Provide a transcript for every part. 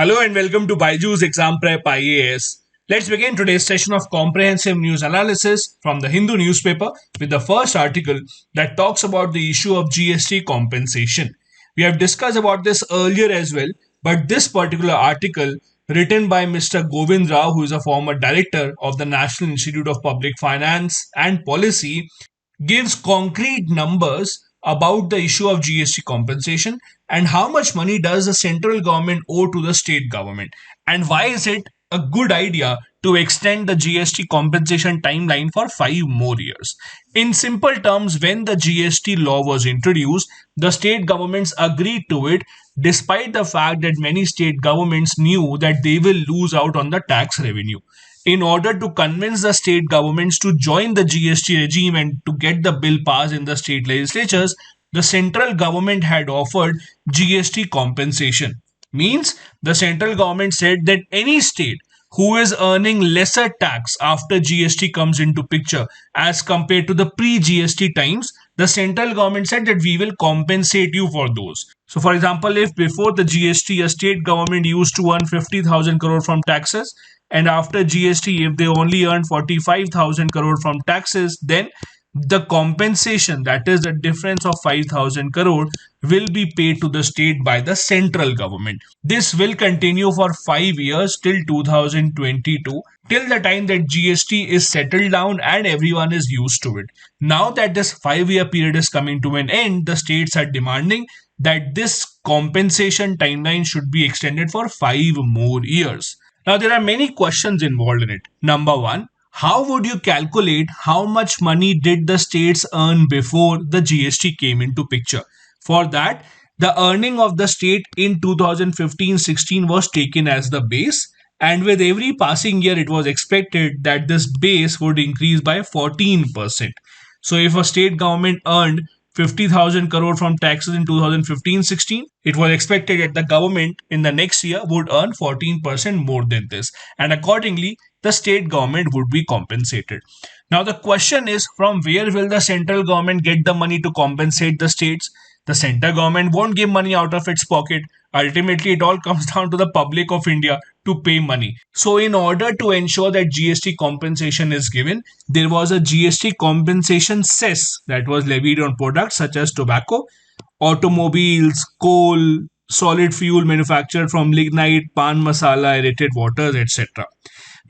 Hello and welcome to BYJU'S Exam Prep IAS. Let's begin today's session of comprehensive news analysis from the Hindu newspaper with the first article that talks about the issue of GST compensation. We have discussed about this earlier as well, but this particular article written by Mr. Govind Rao, who is a former director of the National Institute of Public Finance and Policy, gives concrete numbers about the issue of GST compensation and how much money does the central government owe to the state government, and why is it a good idea to extend the GST compensation timeline for 5 more years. In simple terms, when the GST law was introduced, the state governments agreed to it despite the fact that many state governments knew that they will lose out on the tax revenue. In order to convince the state governments to join the GST regime and to get the bill passed in the state legislatures, the central government had offered GST compensation. Means the central government said that any state who is earning lesser tax after GST comes into picture as compared to the pre-GST times, the central government said that we will compensate you for those. So for example, if before the GST a state government used to earn 50,000 crore from taxes, and after GST if they only earn 45,000 crore from taxes, then the compensation, that is the difference of 5,000 crore, will be paid to the state by the central government. This will continue for 5 years till 2022, till the time that GST is settled down and everyone is used to it. Now that this 5-year period is coming to an end, the states are demanding that this compensation timeline should be extended for 5 more years. Now there are many questions involved in it. Number one, how would you calculate how much money did the states earn before the GST came into picture? For that, the earning of the state in 2015-16 was taken as the base, and with every passing year it was expected that this base would increase by 14%. So if a state government earned 50,000 crore from taxes in 2015-16, it was expected that the government in the next year would earn 14% more than this, and accordingly the state government would be compensated. Now the question is, from where will the central government get the money to compensate the states? The central government won't give money out of its pocket. Ultimately, it all comes down to the public of India to pay money. So in order to ensure that GST compensation is given, there was a GST compensation cess that was levied on products such as tobacco, automobiles, coal, solid fuel manufactured from lignite, pan masala, aerated waters, etc.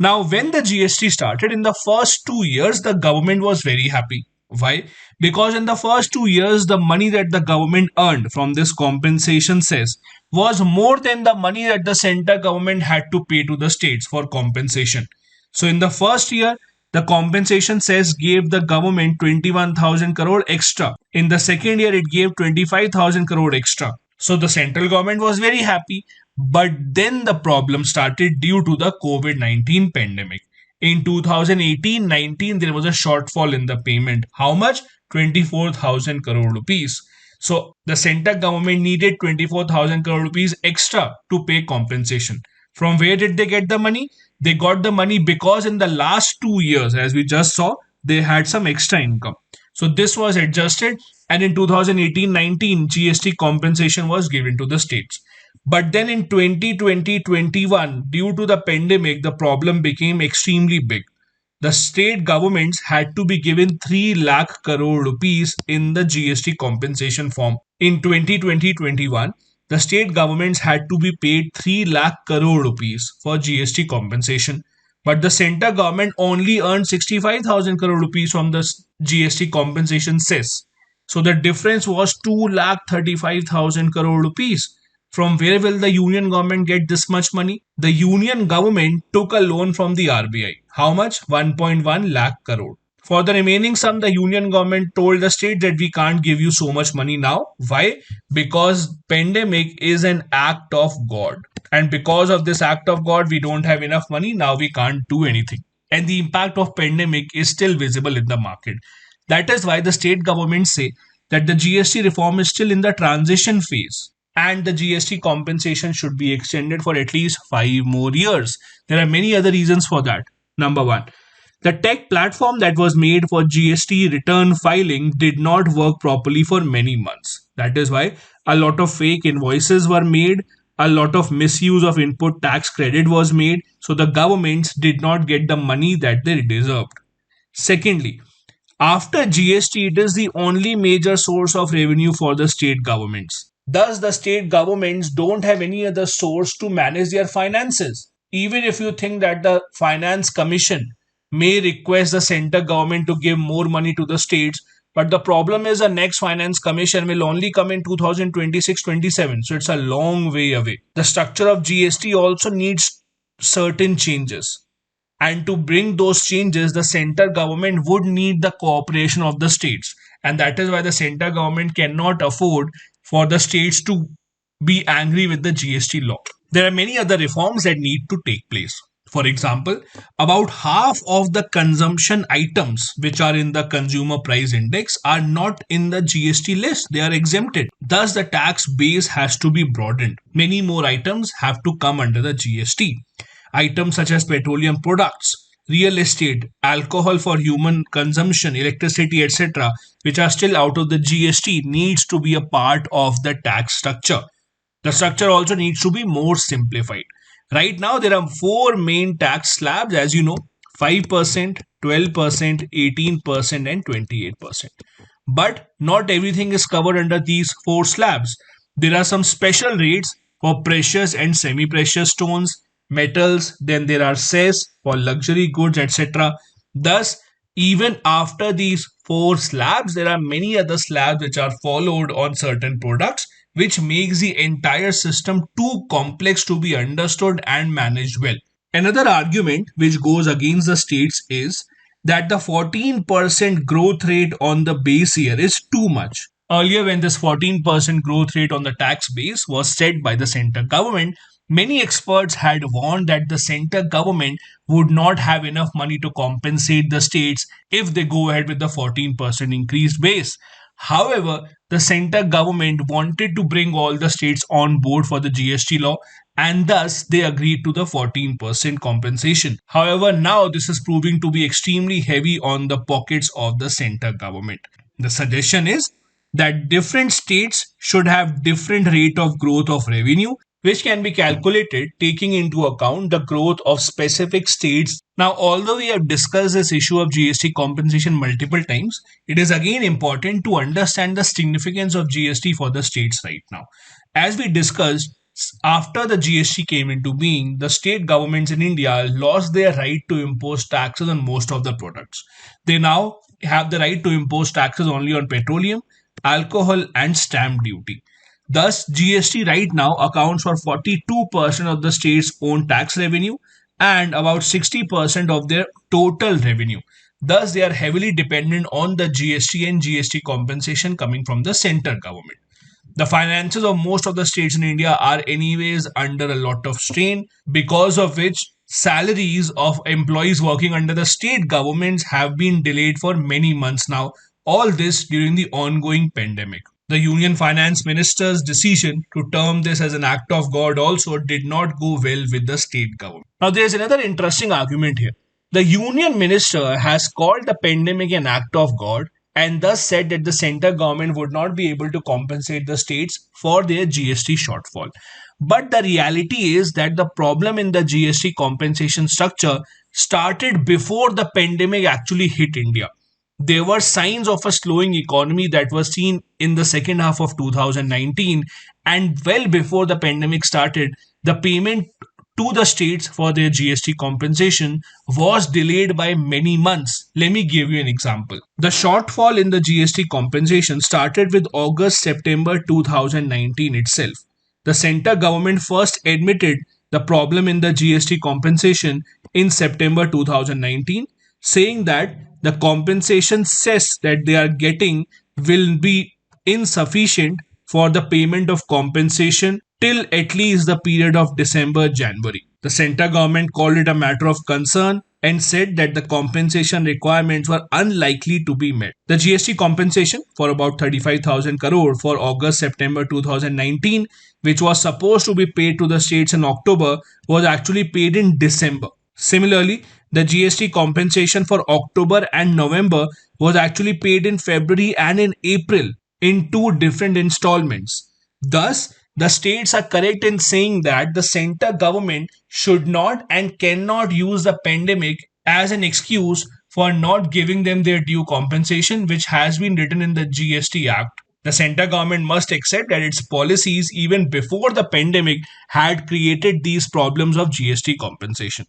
Now, when the GST started, in the first 2 years, the government was very happy. Why? Because in the first 2 years, the money that the government earned from this compensation cess was more than the money that the central government had to pay to the states for compensation. So in the first year, the compensation cess gave the government 21,000 crore extra. In the second year, it gave 25,000 crore extra. So the central government was very happy. But then the problem started due to the COVID-19 pandemic. In 2018-19, there was a shortfall in the payment. How much? 24,000 crore rupees. So the central government needed 24,000 crore rupees extra to pay compensation. From where did they get the money? They got the money because in the last 2 years, as we just saw, they had some extra income. So this was adjusted, and in 2018-19, GST compensation was given to the states. But then in 2020-21, due to the pandemic, the problem became extremely big. The state governments had to be given 3 lakh crore rupees in the GST compensation form. In 2020-21, the state governments had to be paid 3 lakh crore rupees for GST compensation. But the central government only earned 65,000 crore rupees from the GST compensation cess. So the difference was 2,35,000 crore rupees. From where will the union government get this much money? The union government took a loan from the RBI. How much? 1.1 lakh crore. For the remaining sum, the union government told the state that we can't give you so much money now. Why? Because pandemic is an act of God. And because of this act of God, we don't have enough money. Now we can't do anything. And the impact of pandemic is still visible in the market. That is why the state governments say that the GST reform is still in the transition phase, and the GST compensation should be extended for at least 5 more years. There are many other reasons for that. Number one, the tech platform that was made for GST return filing did not work properly for many months. That is why a lot of fake invoices were made a lot of misuse of input tax credit was made, so the governments did not get the money that they deserved. Secondly, after GST, it is the only major source of revenue for the state governments. Thus, the state governments don't have any other source to manage their finances. Even if you think that the Finance Commission may request the center government to give more money to the states, but the problem is the next Finance Commission will only come in 2026-27, so it's a long way away. The structure of GST also needs certain changes. And to bring those changes, the center government would need the cooperation of the states. And that is why the center government cannot afford for the states to be angry with the GST law. There are many other reforms that need to take place. For example, about half of the consumption items which are in the consumer price index are not in the GST list. They are exempted. Thus, the tax base has to be broadened. Many more items have to come under the GST. Items such as petroleum products, real estate, alcohol for human consumption, electricity, etc., which are still out of the GST, needs to be a part of the tax structure. The structure also needs to be more simplified. Right now, there are four main tax slabs, as you know: 5%, 12%, 18%, and 28%. But not everything is covered under these four slabs. There are some special rates for precious and semi precious stones, metals, then there are cess for luxury goods, etc. Thus, even after these four slabs, there are many other slabs which are followed on certain products, which makes the entire system too complex to be understood and managed well. Another argument which goes against the states is that the 14% growth rate on the base year is too much. Earlier, when this 14% growth rate on the tax base was set by the center government, many experts had warned that the center government would not have enough money to compensate the states if they go ahead with the 14% increased base. However, the center government wanted to bring all the states on board for the GST law, and thus they agreed to the 14% compensation. However, now this is proving to be extremely heavy on the pockets of the center government. The suggestion is that different states should have different rate of growth of revenue, which can be calculated taking into account the growth of specific states. Now, although we have discussed this issue of GST compensation multiple times, it is again important to understand the significance of GST for the states right now. As we discussed, after the GST came into being, the state governments in India lost their right to impose taxes on most of the products. They now have the right to impose taxes only on petroleum, alcohol, and stamp duty. Thus, GST right now accounts for 42% of the state's own tax revenue and about 60% of their total revenue. Thus, they are heavily dependent on the GST and GST compensation coming from the center government. The finances of most of the states in India are anyways under a lot of strain, because of which salaries of employees working under the state governments have been delayed for many months now. All this during the ongoing pandemic. The Union Finance Minister's decision to term this as an act of God also did not go well with the state government. Now, there is another interesting argument here. The Union Minister has called the pandemic an act of God and thus said that the center government would not be able to compensate the states for their GST shortfall. But the reality is that the problem in the GST compensation structure started before the pandemic actually hit India. There were signs of a slowing economy that was seen in the second half of 2019, and well before the pandemic started, the payment to the states for their GST compensation was delayed by many months. Let me give you an example. The shortfall in the GST compensation started with August-September 2019 itself. The center government first admitted the problem in the GST compensation in September 2019, saying that the compensation cess that they are getting will be insufficient for the payment of compensation till at least the period of December-January. The center government called it a matter of concern and said that the compensation requirements were unlikely to be met. The GST compensation for about 35,000 crore for August-September 2019, which was supposed to be paid to the states in October, was actually paid in December. Similarly, the GST compensation for October and November was actually paid in February and in April in two different installments. Thus, the states are correct in saying that the center government should not and cannot use the pandemic as an excuse for not giving them their due compensation, which has been written in the GST Act. The center government must accept that its policies, even before the pandemic, had created these problems of GST compensation.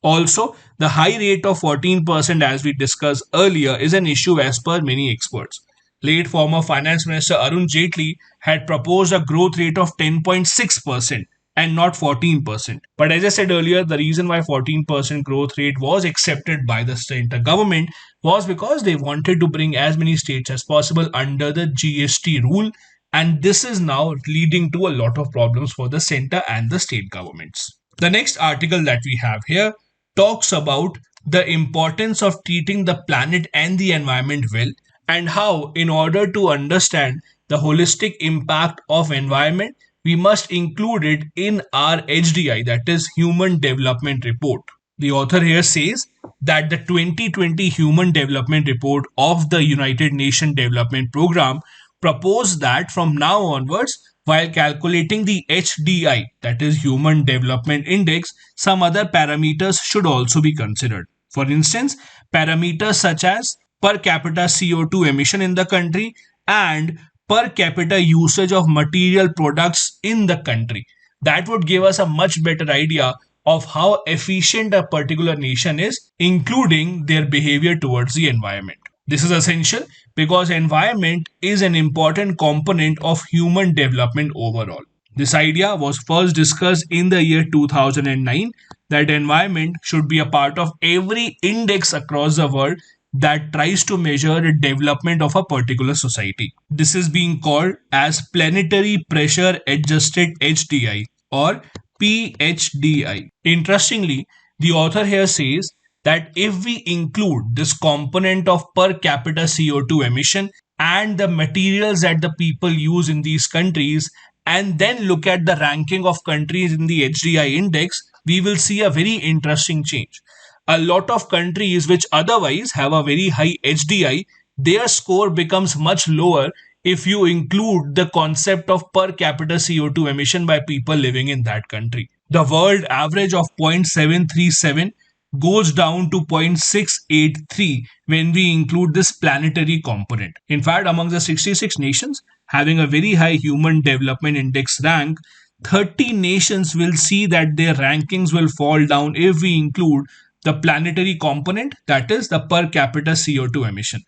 Also, the high rate of 14%, as we discussed earlier, is an issue as per many experts. Late former Finance Minister Arun Jaitley had proposed a growth rate of 10.6% and not 14%. But as I said earlier, the reason why 14% growth rate was accepted by the center government was because they wanted to bring as many states as possible under the GST rule, and this is now leading to a lot of problems for the center and the state governments. The next article that we have here talks about the importance of treating the planet and the environment well, and how, in order to understand the holistic impact of environment, we must include it in our HDI, that is Human Development Report. The author here says that the 2020 Human Development Report of the United Nations Development Programme proposed that from now onwards, while calculating the HDI, that is Human Development Index, some other parameters should also be considered. For instance, parameters such as per capita CO2 emission in the country and per capita usage of material products in the country. That would give us a much better idea of how efficient a particular nation is, including their behavior towards the environment. This is essential because environment is an important component of human development overall. This idea was first discussed in the year 2009 that environment should be a part of every index across the world that tries to measure the development of a particular society. This is being called as planetary pressure adjusted HDI or PHDI. Interestingly, the author here says that if we include this component of per capita CO2 emission and the materials that the people use in these countries, and then look at the ranking of countries in the HDI index, we will see a very interesting change. A lot of countries which otherwise have a very high HDI, their score becomes much lower if you include the concept of per capita CO2 emission by people living in that country. The world average of 0.737 goes down to 0.683 when we include this planetary component. In fact, among the 66 nations having a very high Human Development Index rank, 30 nations will see that their rankings will fall down if we include the planetary component, that is the per capita CO2 emission.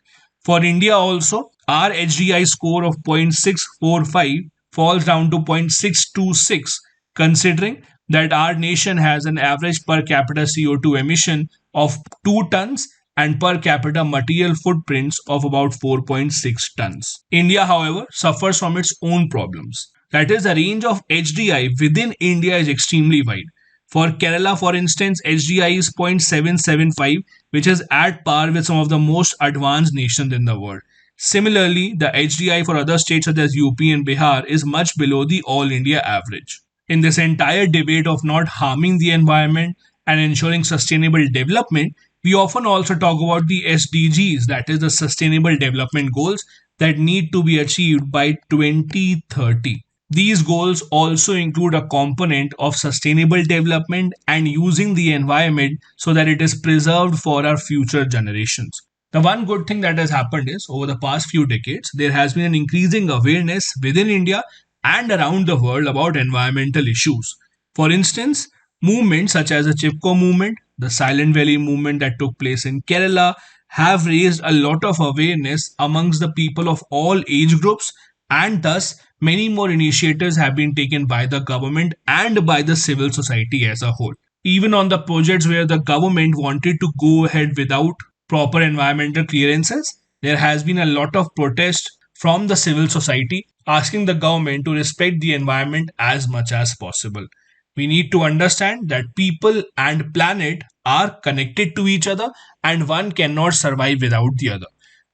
For India also, our HDI score of 0.645 falls down to 0.626, considering that our nation has an average per capita CO2 emission of 2 tons and per capita material footprints of about 4.6 tons. India, however, suffers from its own problems. That is, the range of HDI within India is extremely wide. For Kerala, for instance, HDI is 0.775, which is at par with some of the most advanced nations in the world. Similarly, the HDI for other states such as UP and Bihar is much below the all India average. In this entire debate of not harming the environment and ensuring sustainable development, we often also talk about the SDGs, that is the Sustainable Development Goals that need to be achieved by 2030. These goals also include a component of sustainable development and using the environment so that it is preserved for our future generations. The one good thing that has happened is over the past few decades, there has been an increasing awareness within India and around the world about environmental issues. For instance, movements such as the Chipko movement, the Silent Valley movement that took place in Kerala have raised a lot of awareness amongst the people of all age groups, and thus many more initiatives have been taken by the government and by the civil society as a whole. Even on the projects where the government wanted to go ahead without proper environmental clearances, there has been a lot of protest from the civil society asking the government to respect the environment as much as possible. We need to understand that people and planet are connected to each other and one cannot survive without the other.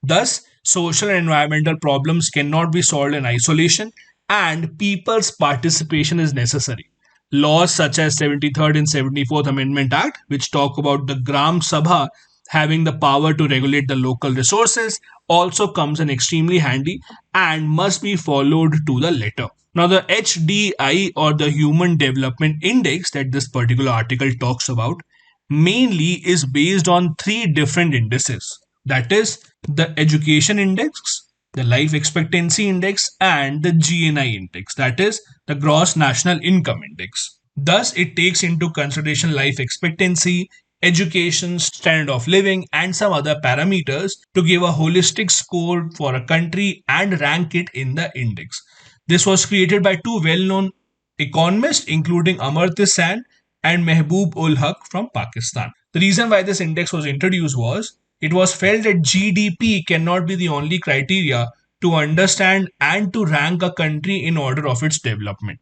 Thus, social and environmental problems cannot be solved in isolation and people's participation is necessary. Laws such as 73rd and 74th Amendment Act, which talk about the Gram Sabha having the power to regulate the local resources, also comes in extremely handy and must be followed to the letter. Now, the HDI or the Human Development Index that this particular article talks about mainly is based on three different indices. That is the Education Index, the Life Expectancy Index, and the GNI Index, that is the Gross National Income Index. Thus, it takes into consideration life expectancy, education, standard of living, and some other parameters to give a holistic score for a country and rank it in the index. This was created by two well known economists, including Amartya Sen and Mehboob ul Haq from Pakistan. The reason why this index was introduced was it was felt that GDP cannot be the only criteria to understand and to rank a country in order of its development.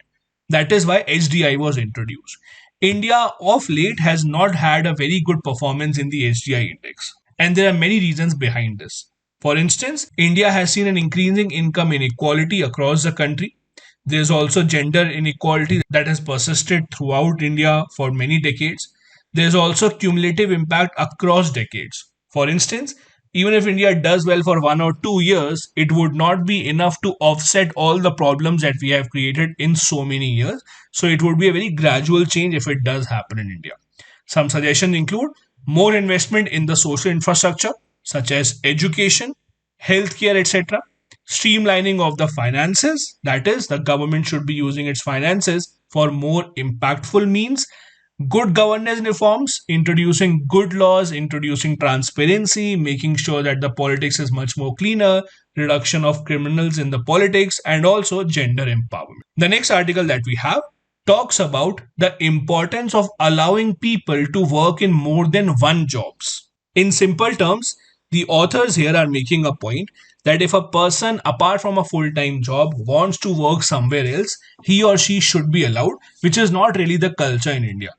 That is why HDI was introduced. India of late has not had a very good performance in the HDI index, and there are many reasons behind this. For instance, India has seen an increasing income inequality across the country. There's also gender inequality that has persisted throughout India for many decades. There's also cumulative impact across decades. For instance, even if India does well for 1 or 2 years, it would not be enough to offset all the problems that we have created in so many years. So it would be a very gradual change if it does happen in India. Some suggestions include more investment in the social infrastructure, such as education, healthcare, etc. Streamlining of the finances, that is, the government should be using its finances for more impactful means. Good governance reforms, introducing good laws, introducing transparency, making sure that the politics is much more cleaner, reduction of criminals in the politics, and also gender empowerment. The next article that we have talks about the importance of allowing people to work in more than one jobs. In simple terms, the authors here are making a point that if a person apart from a full-time job wants to work somewhere else, he or she should be allowed, which is not really the culture in India.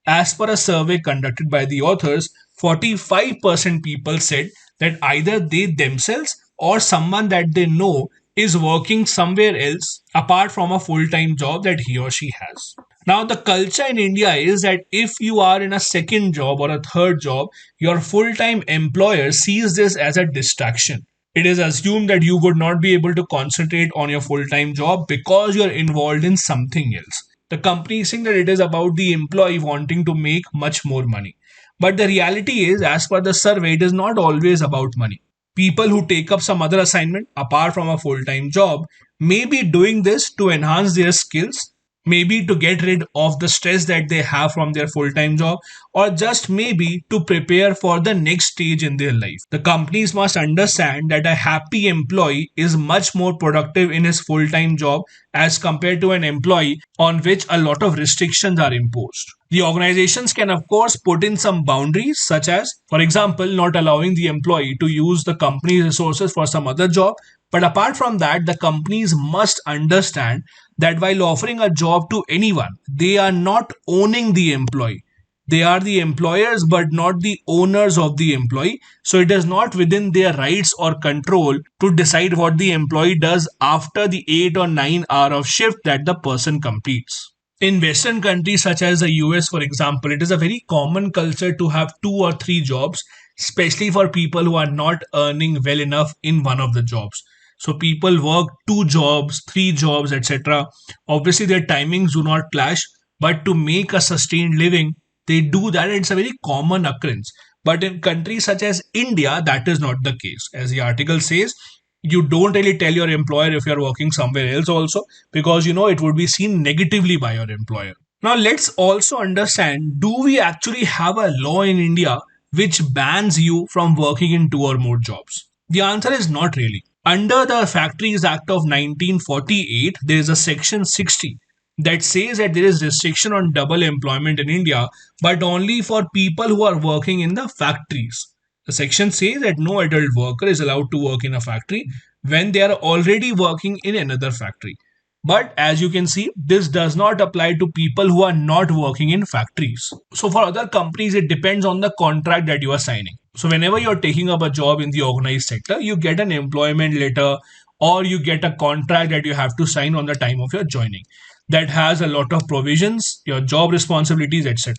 As per a survey conducted by the authors, 45% people said that either they themselves or someone that they know is working somewhere else apart from a full time job that he or she has. Now, the culture in India is that if you are in a second job or a third job, your full time employer sees this as a distraction. It is assumed that you would not be able to concentrate on your full time job because you're involved in something else. The company is saying that it is about the employee wanting to make much more money. But the reality is, as per the survey, it is not always about money. People who take up some other assignment apart from a full time job may be doing this to enhance their skills, maybe to get rid of the stress that they have from their full time job, or just maybe to prepare for the next stage in their life. The companies must understand that a happy employee is much more productive in his full time job as compared to an employee on which a lot of restrictions are imposed. The organizations can, of course, put in some boundaries, such as, for example, not allowing the employee to use the company's resources for some other job. But apart from that, the companies must understand that while offering a job to anyone, they are not owning the employee. They are the employers but not the owners of the employee. So it is not within their rights or control to decide what the employee does after the 8 or 9 hour of shift that the person completes. In Western countries such as the US, for example, it is a very common culture to have 2 or 3 jobs, especially for people who are not earning well enough in one of the jobs. So people work 2 jobs, 3 jobs, etc. Obviously, their timings do not clash, but to make a sustained living, they do that. It's a very common occurrence. But in countries such as India, that is not the case. As the article says, you don't really tell your employer if you're working somewhere else also, because it would be seen negatively by your employer. Now, let's also understand, do we actually have a law in India which bans you from working in 2 or more jobs? The answer is not really. Under the Factories Act of 1948, there is a section 60 that says that there is restriction on double employment in India, but only for people who are working in the factories. The section says that no adult worker is allowed to work in a factory when they are already working in another factory. But as you can see, this does not apply to people who are not working in factories. So for other companies, it depends on the contract that you are signing. So whenever you're taking up a job in the organized sector, you get an employment letter or you get a contract that you have to sign on the time of your joining that has a lot of provisions, your job responsibilities, etc.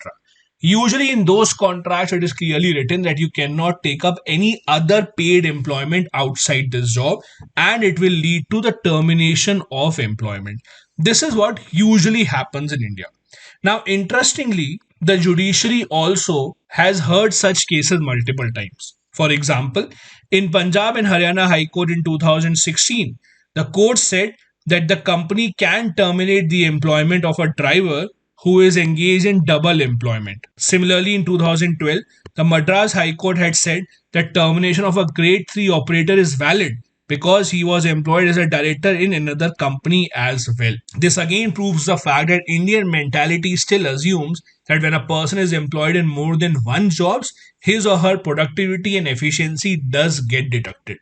Usually in those contracts, it is clearly written that you cannot take up any other paid employment outside this job and it will lead to the termination of employment. This is what usually happens in India. Now, interestingly, the judiciary also has heard such cases multiple times. For example, in Punjab and Haryana High Court in 2016, the court said that the company can terminate the employment of a driver who is engaged in double employment. Similarly, in 2012, the Madras High Court had said that termination of a grade 3 operator is valid because he was employed as a director in another company as well. This again proves the fact that Indian mentality still assumes that when a person is employed in more than one jobs, his or her productivity and efficiency does get deducted.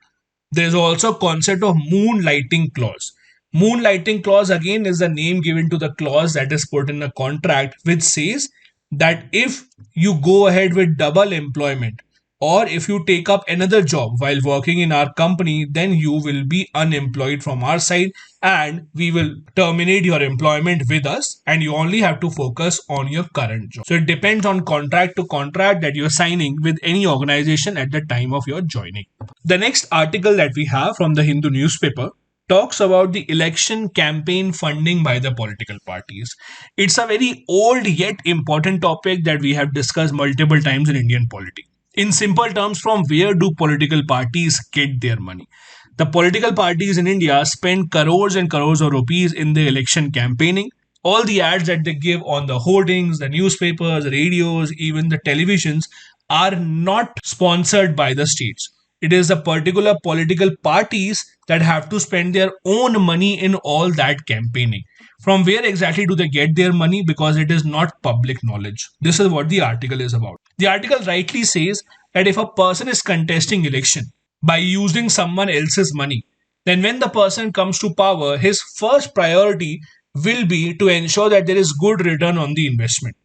There is also a concept of moonlighting clause. Moonlighting clause again is the name given to the clause that is put in a contract which says that if you go ahead with double employment or if you take up another job while working in our company, then you will be unemployed from our side and we will terminate your employment with us and you only have to focus on your current job. So it depends on contract to contract that you're signing with any organization at the time of your joining. The next article that we have from the Hindu newspaper talks about the election campaign funding by the political parties. It's a very old yet important topic that we have discussed multiple times in Indian politics. In simple terms, from where do political parties get their money? The political parties in India spend crores and crores of rupees in the election campaigning. All the ads that they give on the hoardings, the newspapers, the radios, even the televisions are not sponsored by the states. It is the particular political parties that have to spend their own money in all that campaigning. From where exactly do they get their money? Because it is not public knowledge. This is what the article is about. The article rightly says that if a person is contesting election by using someone else's money, then when the person comes to power, his first priority will be to ensure that there is good return on the investment.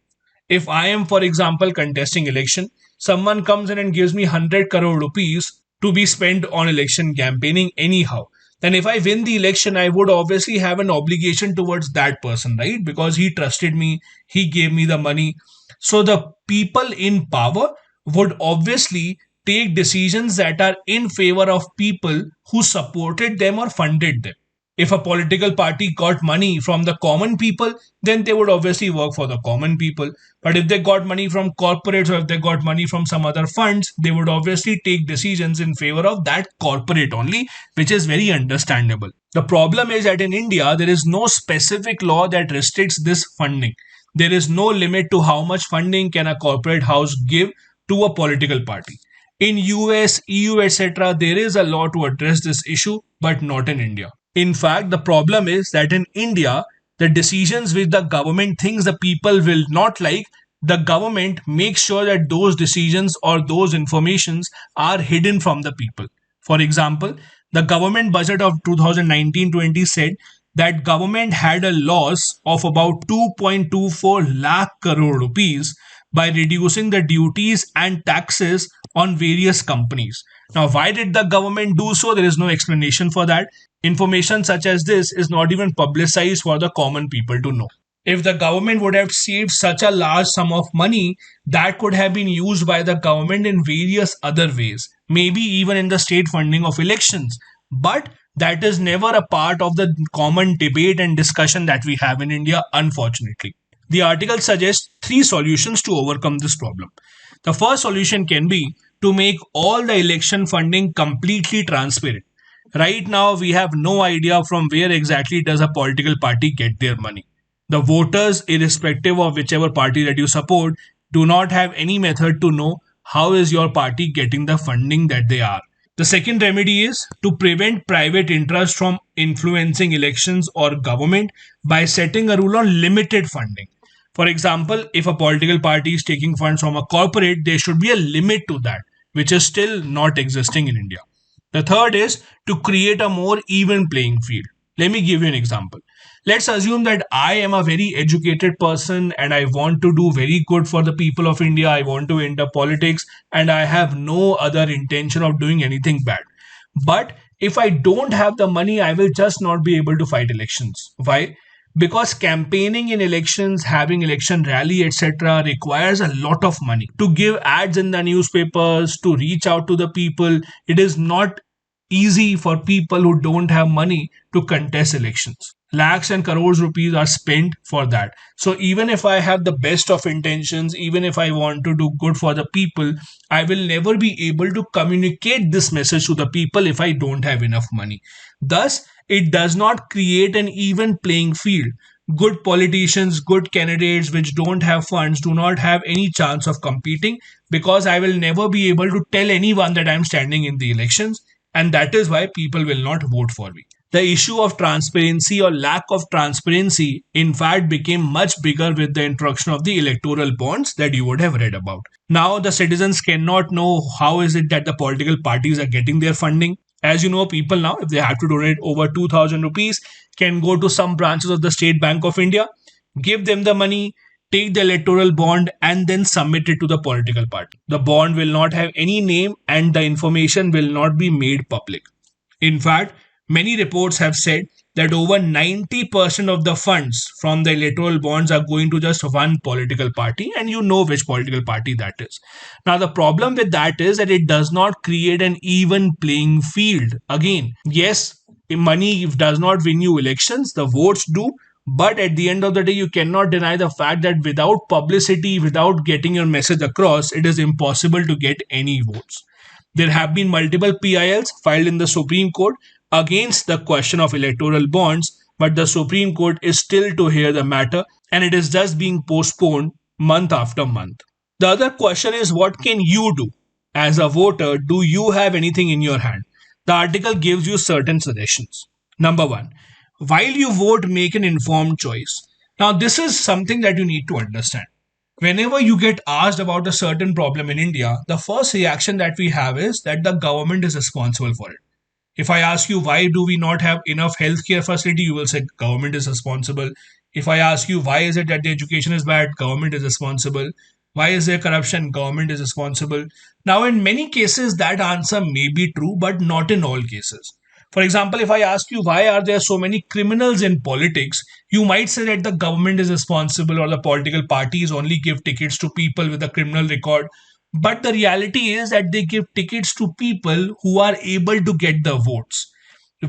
If I am, for example, contesting election, someone comes in and gives me 100 crore rupees to be spent on election campaigning anyhow, then if I win the election, I would obviously have an obligation towards that person, right? Because he trusted me, he gave me the money. So the people in power would obviously take decisions that are in favor of people who supported them or funded them. If a political party got money from the common people, then they would obviously work for the common people. But if they got money from corporates or if they got money from some other funds, they would obviously take decisions in favor of that corporate only, which is very understandable. The problem is that in India, there is no specific law that restricts this funding. There is no limit to how much funding can a corporate house give to a political party. In US, EU, etc., there is a law to address this issue, but not in India. In fact, the problem is that in India, the decisions which the government thinks the people will not like, the government makes sure that those decisions or those informations are hidden from the people. For example, the government budget of 2019-20 said that government had a loss of about 2.24 lakh crore rupees by reducing the duties and taxes on various companies. Now, why did the government do so? There is no explanation for that. Information such as this is not even publicized for the common people to know. If the government would have saved such a large sum of money, that could have been used by the government in various other ways, maybe even in the state funding of elections. But that is never a part of the common debate and discussion that we have in India, unfortunately. The article suggests three solutions to overcome this problem. The first solution can be to make all the election funding completely transparent. Right now, we have no idea from where exactly does a political party get their money. The voters, irrespective of whichever party that you support, do not have any method to know how is your party getting the funding that they are. The second remedy is to prevent private interest from influencing elections or government by setting a rule on limited funding. For example, if a political party is taking funds from a corporate, there should be a limit to that, which is still not existing in India. The third is to create a more even playing field. Let me give you an example. Let's assume that I am a very educated person and I want to do very good for the people of India. I want to enter politics and I have no other intention of doing anything bad. But if I don't have the money, I will just not be able to fight elections. Why? Because campaigning in elections, having election rally, etc., requires a lot of money. To give ads in the newspapers, to reach out to the people, it is not easy for people who don't have money to contest elections. Lakhs and crores rupees are spent for that. So even if I have the best of intentions, even if I want to do good for the people, I will never be able to communicate this message to the people if I don't have enough money. Thus, it does not create an even playing field. Good politicians, good candidates which don't have funds do not have any chance of competing, because I will never be able to tell anyone that I'm standing in the elections, and that is why people will not vote for me. The issue of transparency or lack of transparency, in fact, became much bigger with the introduction of the electoral bonds that you would have read about. Now, the citizens cannot know how is it that the political parties are getting their funding. As you know, people now, if they have to donate over 2000 rupees, can go to some branches of the State Bank of India, give them the money, take the electoral bond, and then submit it to the political party. The bond will not have any name and the information will not be made public. In fact, many reports have said that over 90% of the funds from the electoral bonds are going to just one political party, and you know which political party that is. Now, the problem with that is that it does not create an even playing field. Again, yes, money does not win you elections, the votes do. But at the end of the day, you cannot deny the fact that without publicity, without getting your message across, it is impossible to get any votes. There have been multiple PILs filed in the Supreme Court against the question of electoral bonds, but the Supreme Court is still to hear the matter, and it is just being postponed month after month. The other question is, what can you do? As a voter, do you have anything in your hand? The article gives you certain suggestions. Number one, while you vote, make an informed choice. Now, this is something that you need to understand. Whenever you get asked about a certain problem in India, the first reaction that we have is that the government is responsible for it. If I ask you why do we not have enough healthcare facility, you will say government is responsible. If I ask you why is it that the education is bad, government is responsible. Why is there corruption? Government is responsible. Now, in many cases, that answer may be true, but not in all cases. For example, if I ask you why are there so many criminals in politics, you might say that the government is responsible or the political parties only give tickets to people with a criminal record. But the reality is that they give tickets to people who are able to get the votes.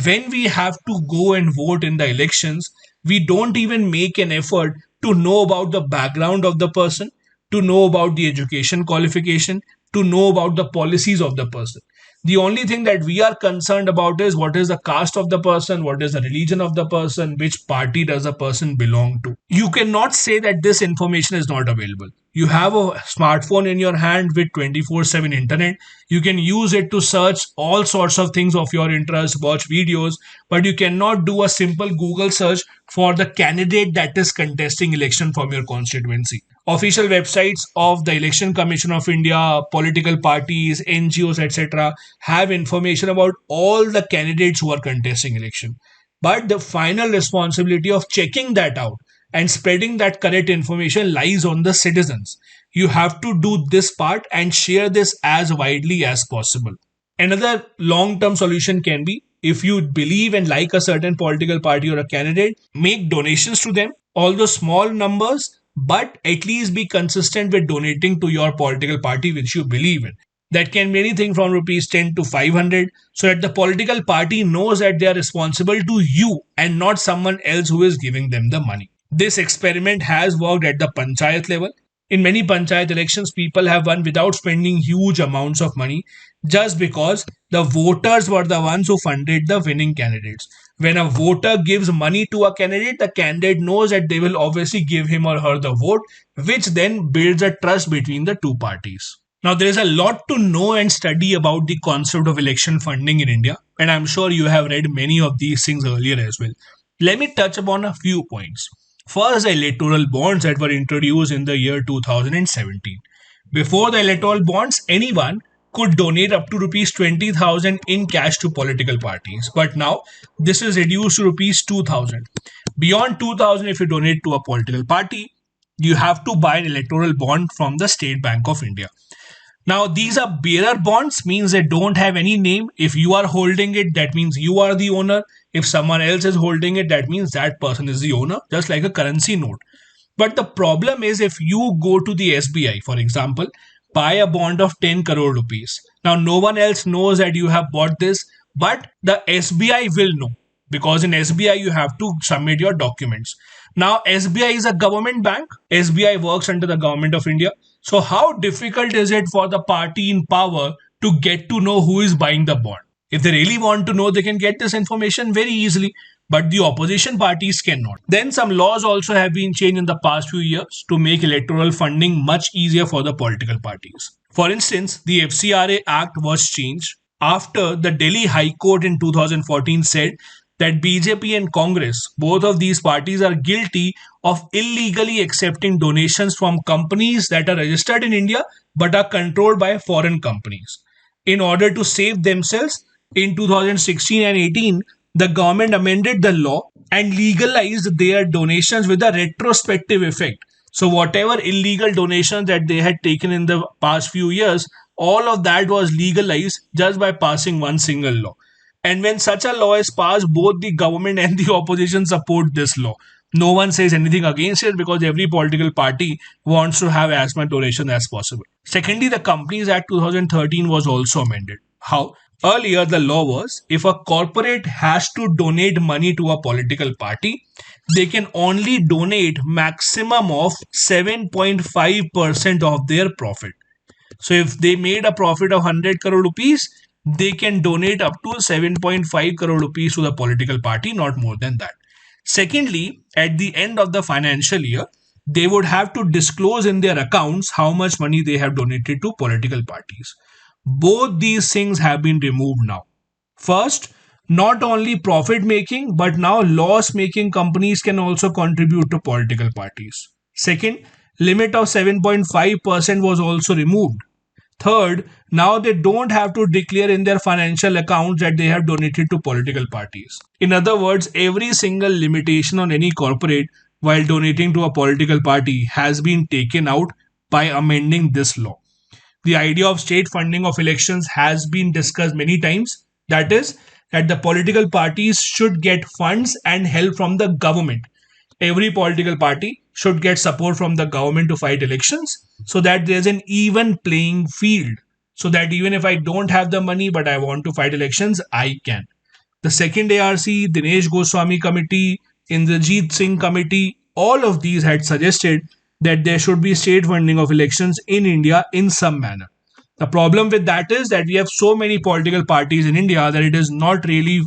When we have to go and vote in the elections, we don't even make an effort to know about the background of the person, to know about the education qualification, to know about the policies of the person. The only thing that we are concerned about is what is the caste of the person, what is the religion of the person, which party does the person belong to. You cannot say that this information is not available. You have a smartphone in your hand with 24/7 internet. You can use it to search all sorts of things of your interest, watch videos, but you cannot do a simple Google search for the candidate that is contesting election from your constituency. Official websites of the Election Commission of India, political parties, NGOs, etc. have information about all the candidates who are contesting election. But the final responsibility of checking that out and spreading that correct information lies on the citizens. You have to do this part and share this as widely as possible. Another long-term solution can be, if you believe and like a certain political party or a candidate, make donations to them, although small numbers, but at least be consistent with donating to your political party which you believe in. That can be anything from rupees 10 to 500, so that the political party knows that they are responsible to you and not someone else who is giving them the money. This experiment has worked at the panchayat level. In many panchayat elections, people have won without spending huge amounts of money, just because the voters were the ones who funded the winning candidates. When a voter gives money to a candidate, the candidate knows that they will obviously give him or her the vote, which then builds a trust between the two parties. Now, there is a lot to know and study about the concept of election funding in India, and I'm sure you have read many of these things earlier as well. Let me touch upon a few points. First, the electoral bonds that were introduced in the year 2017. Before the electoral bonds, anyone could donate up to rupees 20,000 in cash to political parties. But now, this is reduced to rupees 2,000. Beyond 2,000, if you donate to a political party, you have to buy an electoral bond from the State Bank of India. Now, these are bearer bonds, means they don't have any name. If you are holding it, that means you are the owner. If someone else is holding it, that means that person is the owner, just like a currency note. But the problem is, if you go to the SBI, for example, buy a bond of 10 crore rupees. Now, no one else knows that you have bought this, But the SBI will know, because in SBI you have to submit your documents. Now, SBI is a government bank. SBI works under the government of India. So, how difficult is it for the party in power to get to know who is buying the bond? If they really want to know, they can get this information very easily, but the opposition parties cannot. Then some laws also have been changed in the past few years to make electoral funding much easier for the political parties. For instance, the FCRA Act was changed after the Delhi High Court in 2014 said that BJP and Congress, both of these parties, are guilty of illegally accepting donations from companies that are registered in India but are controlled by foreign companies. In order to save themselves, in 2016 and 18, the government amended the law and legalized their donations with a retrospective effect. So, whatever illegal donations that they had taken in the past few years, all of that was legalized just by passing one single law. And when such a law is passed, both the government and the opposition support this law. No one says anything against it because every political party wants to have as much donation as possible. Secondly, the Companies Act 2013 was also amended. How? Earlier, the law was if a corporate has to donate money to a political party, they can only donate maximum of 7.5% of their profit. So if they made a profit of 100 crore rupees, they can donate up to 7.5 crore rupees to the political party, not more than that. Secondly, at the end of the financial year, they would have to disclose in their accounts how much money they have donated to political parties. Both these things have been removed now. First, not only profit making but now loss making companies can also contribute to political parties. Second, limit of 7.5% was also removed. Third, now they don't have to declare in their financial accounts that they have donated to political parties. In other words, every single limitation on any corporate while donating to a political party has been taken out by amending this law. The idea of state funding of elections has been discussed many times. That is, that the political parties should get funds and help from the government. Every political party should get support from the government to fight elections so that there's an even playing field. So that even if I don't have the money but I want to fight elections, I can. The second ARC, Dinesh Goswami committee, Indrajit Singh committee, all of these had suggested that there should be state funding of elections in India in some manner. The problem with that is that we have so many political parties in India that it is not really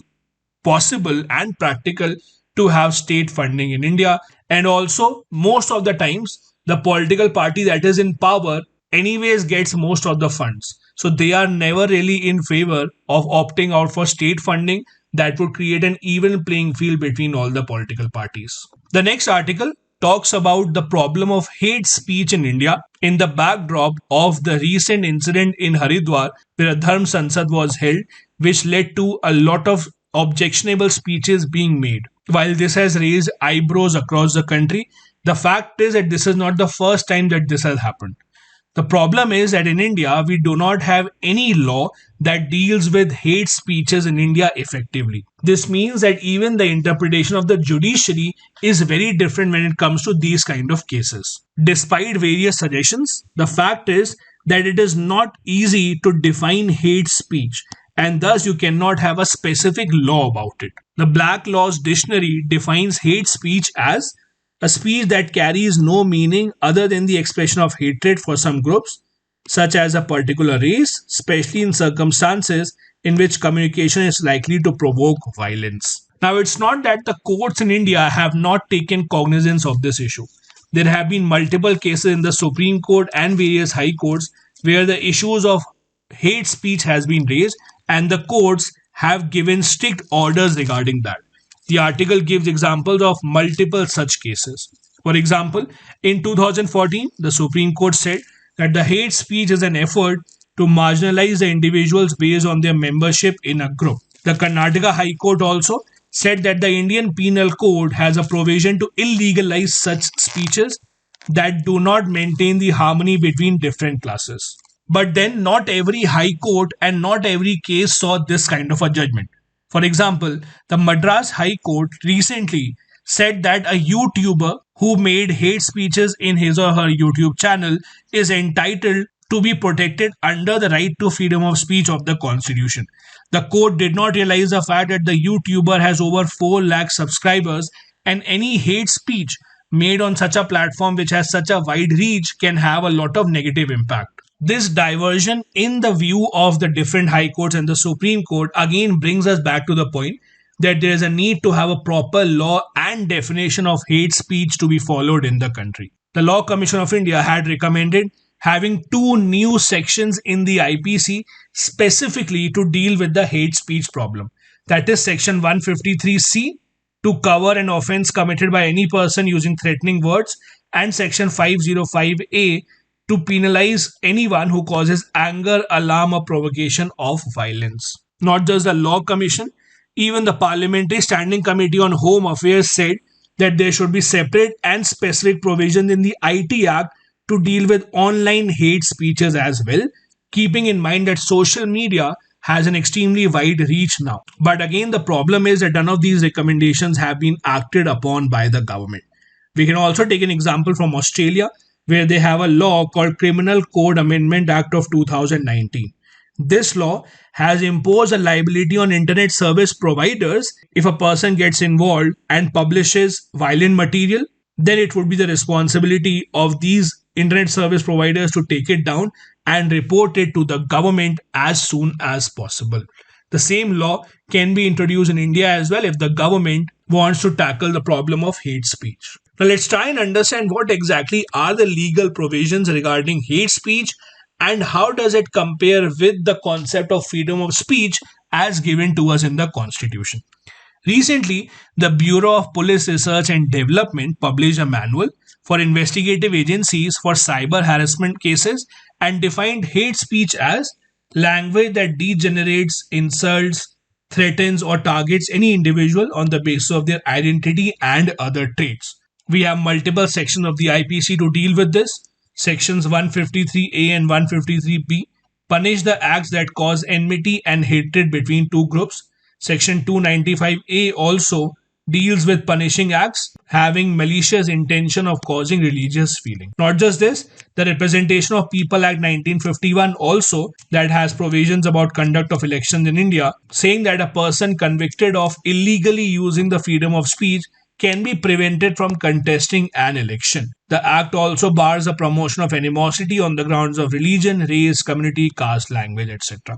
possible and practical to have state funding in India. And also, most of the times, the political party that is in power anyways gets most of the funds. So they are never really in favor of opting out for state funding that would create an even playing field between all the political parties. The next article talks about the problem of hate speech in India in the backdrop of the recent incident in Haridwar where a Dharm Sansad was held, which led to a lot of objectionable speeches being made. While this has raised eyebrows across the country, the fact is that this is not the first time that this has happened. The problem is that in India, we do not have any law that deals with hate speeches in India effectively. This means that even the interpretation of the judiciary is very different when it comes to these kind of cases. Despite various suggestions, the fact is that it is not easy to define hate speech and thus you cannot have a specific law about it. The Black Laws Dictionary defines hate speech as a speech that carries no meaning other than the expression of hatred for some groups, such as a particular race, especially in circumstances in which communication is likely to provoke violence. Now, it's not that the courts in India have not taken cognizance of this issue. There have been multiple cases in the Supreme Court and various high courts where the issues of hate speech has been raised and the courts have given strict orders regarding that. The article gives examples of multiple such cases. For example, in 2014, the Supreme Court said that the hate speech is an effort to marginalize the individuals based on their membership in a group. The Karnataka High Court also said that the Indian Penal Code has a provision to illegalize such speeches that do not maintain the harmony between different classes. But then not every high court and not every case saw this kind of a judgment. For example, the Madras High Court recently said that a YouTuber who made hate speeches in his or her YouTube channel is entitled to be protected under the right to freedom of speech of the constitution. The court did not realize the fact that the YouTuber has over 4 lakh subscribers, and any hate speech made on such a platform which has such a wide reach can have a lot of negative impact. This diversion in the view of the different high courts and the Supreme Court again brings us back to the point that there is a need to have a proper law and definition of hate speech to be followed in the country. The Law Commission of India had recommended having 2 new sections in the IPC specifically to deal with the hate speech problem. That is section 153C to cover an offence committed by any person using threatening words, and section 505A to penalize anyone who causes anger, alarm or provocation of violence. Not just the Law Commission, even the Parliamentary Standing Committee on Home Affairs said that there should be separate and specific provisions in the IT Act to deal with online hate speeches as well, keeping in mind that social media has an extremely wide reach now. But again, the problem is that none of these recommendations have been acted upon by the government. We can also take an example from Australia, where they have a law called Criminal Code Amendment Act of 2019. This law has imposed a liability on internet service providers. If a person gets involved and publishes violent material, then it would be the responsibility of these internet service providers to take it down and report it to the government as soon as possible. The same law can be introduced in India as well if the government wants to tackle the problem of hate speech. Now let's try and understand what exactly are the legal provisions regarding hate speech and how does it compare with the concept of freedom of speech as given to us in the Constitution. Recently, the Bureau of Police Research and Development published a manual for investigative agencies for cyber harassment cases and defined hate speech as language that degenerates, insults, threatens or targets any individual on the basis of their identity and other traits. We have multiple sections of the IPC to deal with this. Sections 153A and 153B punish the acts that cause enmity and hatred between two groups. Section 295A also deals with punishing acts having malicious intention of causing religious feeling. Not just this, the Representation of People Act 1951 also that has provisions about conduct of elections in India, saying that a person convicted of illegally using the freedom of speech can be prevented from contesting an election. The act also bars the promotion of animosity on the grounds of religion, race, community, caste, language, etc.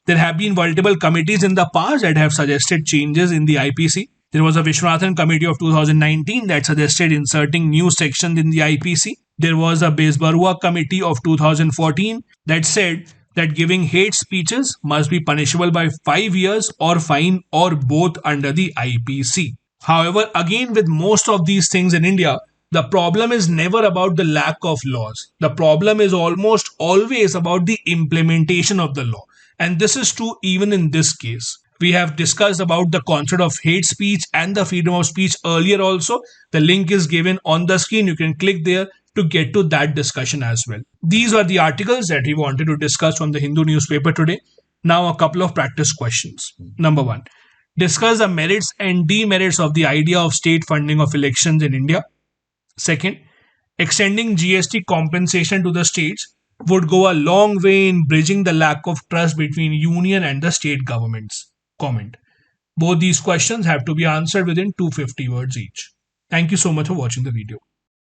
There have been multiple committees in the past that have suggested changes in the IPC. There was a Vishwanathan committee of 2019 that suggested inserting new sections in the IPC. There was a Besbarua committee of 2014 that said that giving hate speeches must be punishable by 5 years or fine or both under the IPC. However, again with most of these things in India, the problem is never about the lack of laws. The problem is almost always about the implementation of the law. And this is true even in this case. We have discussed about the concept of hate speech and the freedom of speech earlier also. The link is given on the screen. You can click there to get to that discussion as well. These are the articles that we wanted to discuss from the Hindu newspaper today. Now a couple of practice questions. Number 1. Discuss the merits and demerits of the idea of state funding of elections in India. Second, extending GST compensation to the states would go a long way in bridging the lack of trust between union and the state governments. Comment. Both these questions have to be answered within 250 words each. Thank you so much for watching the video.